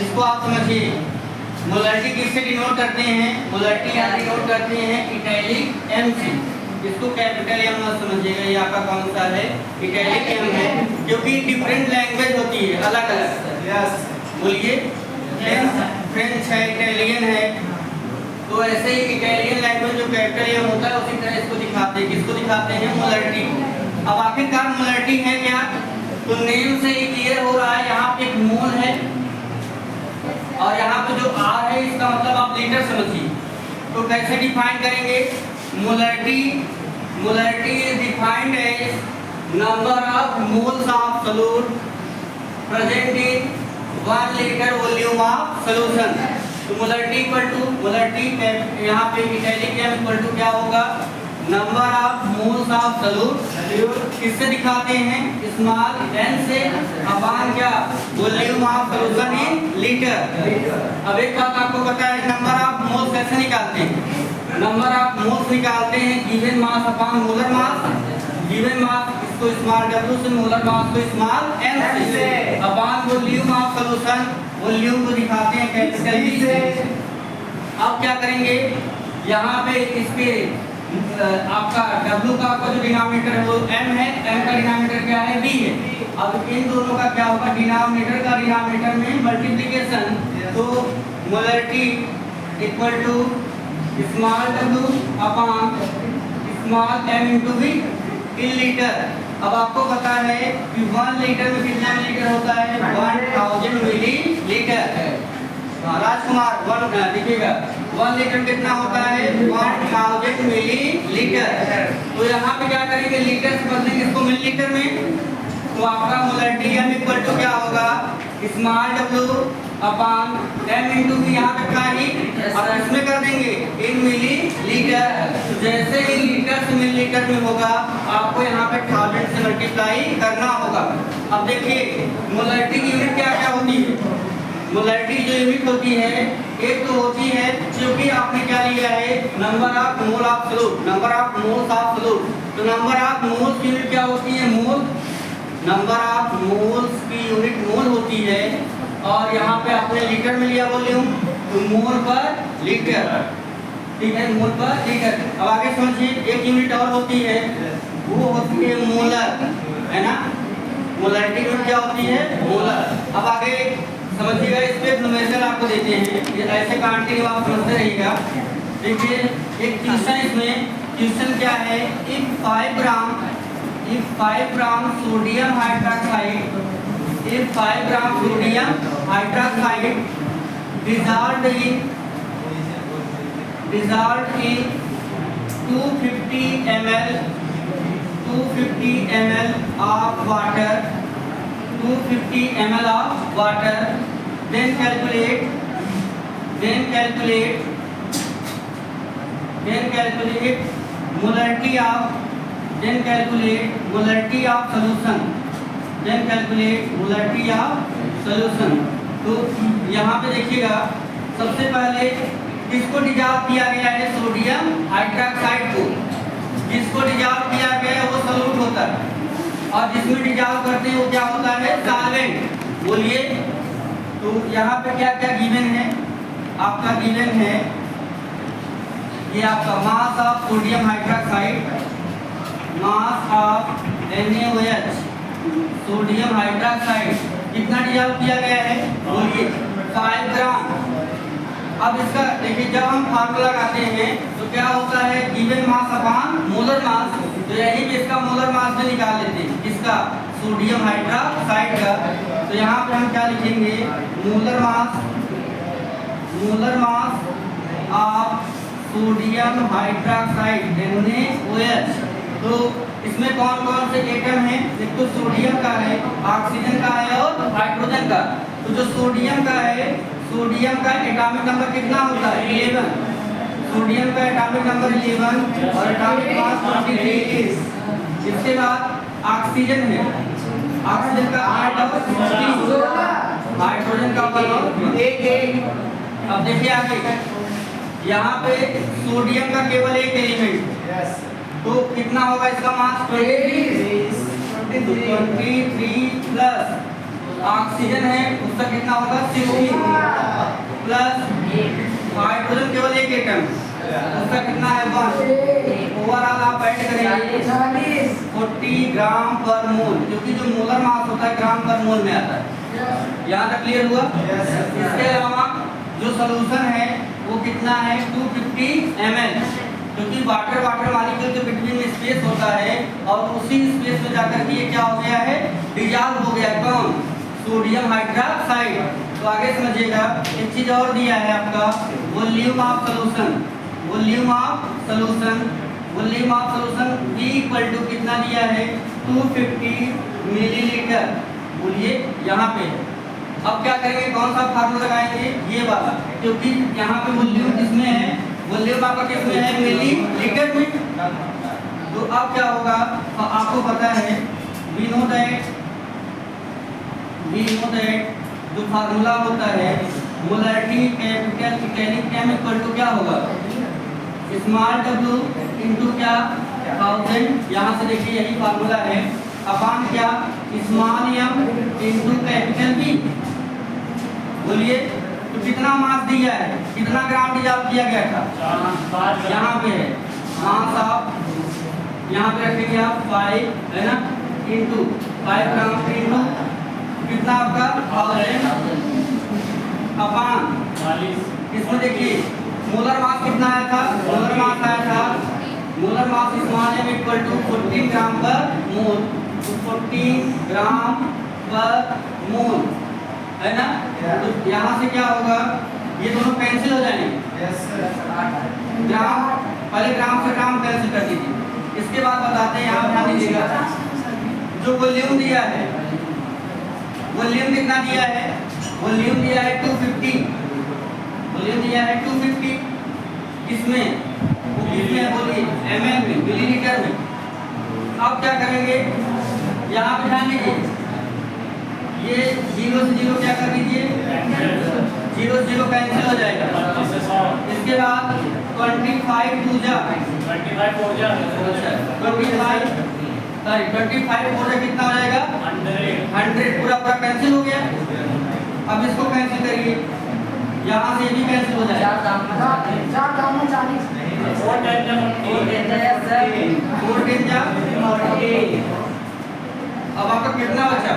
इसको आप समझिए। मोलैरिटी किससे डिनोट करते हैं? मोलैरिटी यहाँ डिनोट करते हैं इटैलिक एम से। इसको कैपिटल एम मत समझिएगा, ये आपका कौन सा है? इटैलिक एम है, क्योंकि डिफरेंट लैंग्वेज होती है, अलग अलग। यस बोलिए। फ्रेंच है, इटालियन है, तो ऐसे ही इटालियन लैंग्वेज जो कैपिटल एम होता है उसी तरह इसको दिखाते हैं। किसको दिखाते हैं? मोलैरिटी। अब आखिरकार मोलैरिटी है क्या? तो नेम से ही क्लियर हो रहा है, यहाँ पे एक मोल है और यहाँ पे जो आर है इसका मतलब आप लीटर समझिए। तो कैसे डिफाइन करेंगे? Molarity is defined as number of moles of solute present in 1 litre volume of solution. तो मोलैरिटी यहाँ पे इटैलिक एम इक्वल टू क्या होगा? Number of moles of solute किससे दिखाते हैं? स्मॉल एन से अपॉन क्या? Volume of solution in litre. अब एक बात आपको पता है, नंबर ऑफ मोल्स कैसे निकालते हैं? नंबर ऑफ मोल्स निकालते हैं given mass upon molar mass. Given mass इसको स्मॉल w से, मोलर मास को स्मॉल n से, upon volume of solution, volume को दिखाते हैं कैपिटल V से। अब क्या करेंगे? यहाँ पे इसके आपका W का आपका जो डिनोमिनेटर है वो m है, m का डिनोमिनेटर क्या है? V है। अब इन दोनों का क्या होगा? डिनोमिनेटर का डिनोमिनेटर में मल्टीप्लिकेशन। तो molarity equal to small w upon small m into V in litre. अब आपको पता है कि 1 लीटर में कितना लीटर होता है? 1000 मिली लीटर। राजकुमार देखिएगा 1 लीटर कितना होता है? 1000 मिली लीटर। तो यहाँ पे क्या करेंगे? लीटर से बदलेंगे इसको मिली लीटर में। तो आपका मोलैरिटी एम इक्वल टू क्या होगा? Small w upon m into v, यहाँ पे था ही, अब इसमें कर देंगे इन मिली लीटर। तो जैसे ही लीटर से मिली लीटर में होगा आपको यहाँ पे 1000 से मल्टीप्लाई करना होगा। अब देखिए मोलैरिटी की यूनिट क्या क्या होती है? मोलैरिटी जो यूनिट होती है, एक तो होती है क्योंकि आपने क्या लिया है? Number of mole of solute, number of moles of solute. तो नंबर ऑफ मोल्स की यूनिट क्या होती है? मोल। नंबर ऑफ मोल्स की यूनिट मोल होती है, और यहाँ पे आपने लीटर में लिया वॉल्यूम, तो मोल पर लीटर, ठीक है? मोल पर लीटर। अब आगे समझिए, एक यूनिट और होती है, वो होती है मोलर, है ना? मोलैरिटी यूनिट क्या होती है? मोलर। अब आगे समझिएगा, इस पे नोमेशन आपको देते हैं, ये ऐसे कंटिन्यू आप समझते रहिएगा। देखिए एक क्वेश्चन, इसमें क्वेश्चन क्या है? If 5 gram sodium hydroxide dissolved in 250 ml of water, 250 ml of water, then calculate molarity of solution। तो यहाँ पे देखिएगा, सबसे पहले किसको डिजॉल्व किया गया है? सोडियम हाइड्रोक्साइड को। जिसको डिजॉल्व किया गया है वो सॉल्यूट होता है, और जिसमें डिजॉल्व करते हैं वो क्या होता है? सॉल्वेंट। बोलिए। तो यहाँ पे क्या क्या गिवन है? आपका गिवन है ये आपका mass of sodium hydroxide, mass of NaOH sodium hydroxide कितना डिजॉल्व किया गया है? बोलिए। 5 ग्राम। अब इसका देखिए, जब हम फार्मूला लगाते हैं तो क्या होता है? Given mass upon molar mass. तो यही पे इसका मोलर मास भी निकाल लेते हैं, किसका? सोडियम हाइड्रोक्साइड का। तो यहाँ पे हम क्या लिखेंगे? Molar mass of sodium hydroxide NaOH। तो इसमें कौन कौन से एटम हैं? एक तो सोडियम का है, ऑक्सीजन का है और हाइड्रोजन का। तो जो सोडियम का है, सोडियम का एटॉमिक नंबर कितना होता है? 11। सोडियम का एटॉमिक नंबर 11 और एटॉमिक मास 23। इसके बाद ऑक्सीजन है, ऑक्सीजन का 8 और 16, हाइड्रोजन का 1। अब देखिए आगे, यहाँ पे सोडियम का केवल एक एलिमेंट, तो कितना होगा इसका मास? 23 प्लस ऑक्सीजन है उसका कितना होगा? 16। प्लस हाइड्रोजन केवल एक एटम, उसका कितना है 1। ओवरऑल आप ऐड करेंगे 40 ग्राम पर मोल, क्योंकि जो मोलर मास होता है ग्राम पर मोल में आता है। यहाँ तक क्लियर हुआ? इसके अलावा जो सोल्यूशन है वो कितना है 250 ml, क्योंकि वाटर मॉलिक्यूल के बिटवीन में स्पेस होता है और उसी स्पेस में जाकर के ये क्या हो गया है, डिजॉल्व हो गया। कौन? Sodium hydroxide. तो आगे समझिएगा, एक चीज और दिया है आपका, volume of solution. Volume of solution V equal to कितना दिया है 250 मिलीलीटर। बोलिए यहाँ पे अब क्या करेंगे, कौन सा फार्मूला लगाएंगे, ये वाला, क्योंकि यहाँ पे वॉल्यूम किसमें है, वॉल्यूम आपका किसमें है, मिलीलीटर में। तो अब क्या होगा, तो आपको पता है वी नो दैट जो फार्मूला होता है molarity capital M equal to क्या होगा, स्मॉल w इंटू क्या 1000, यहाँ से देखिए यही फार्मूला है, अपान क्या small m into capital B। बोलिए तो कितना मास दिया है, कितना ग्राम डिजॉल्व किया गया था, यहाँ पे है मास ऑफ, यहाँ पे रखेंगे आप 5 है ना, इंटू 5 ग्राम इंटू कितना आपका 1000 अपान, इसमें देखिए मोलर मास कितना आया था, molar mass small m equal to 14 gram per mole, 14 gram per मोल है ना। तो यहाँ से क्या होगा, ये दोनों कैंसिल हो जाएंगे, ग्राम पहले ग्राम से ग्राम कैंसिल कर दीजिए। इसके बाद बताते हैं, यहाँ ध्यान दीजिएगा, जो वॉल्यूम दिया है, वॉल्यूम कितना दिया है, वॉल्यूम दिया है 250, वॉल्यूम दिया है 250, किसमें बोलिए ml में, मिलीलीटर में। अब क्या करेंगे, यहाँ पे ध्यान दीजिए, ये 0 से 0 क्या कर दीजिए, 0 से 0 कैंसिल हो जाएगा। इसके बाद 25 4 कितना हो जाएगा 100, पूरा कैंसिल हो गया। अब इसको कैंसिल करिए, यहाँ से भी कैंसिल हो जाएगा, 4 अब आपका कितना बचा,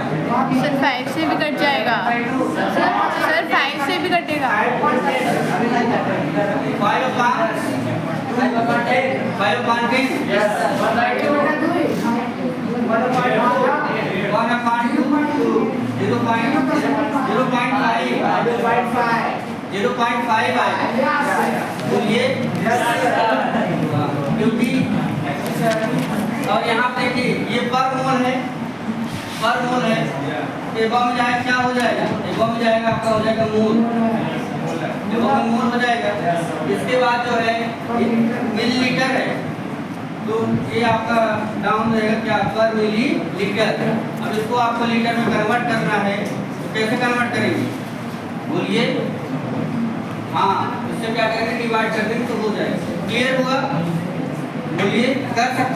सर 5 से भी कट जाएगा, सर 5 से भी कटेगा, 0.5 बोलिए, क्योंकि और यहाँ पे देखिए ये पर मोल है, एबम में जाए क्या हो जाएगा, एबम में जाएगा आपका हो जाएगा मोल, एबम में मोल हो जाएगा। इसके बाद जो है मिलीलीटर है, तो ये आपका डाउन रहेगा क्या पर मिलीलीटर। अब इसको आपको लीटर में कन्वर्ट करना है, तो कैसे कन्वर्ट करेंगे बोलिए, हाँ इससे क्या करेंगे, डिवाइड कर देंगे तो हो जाएगा। क्लियर हुआ? बोलिए कर सकते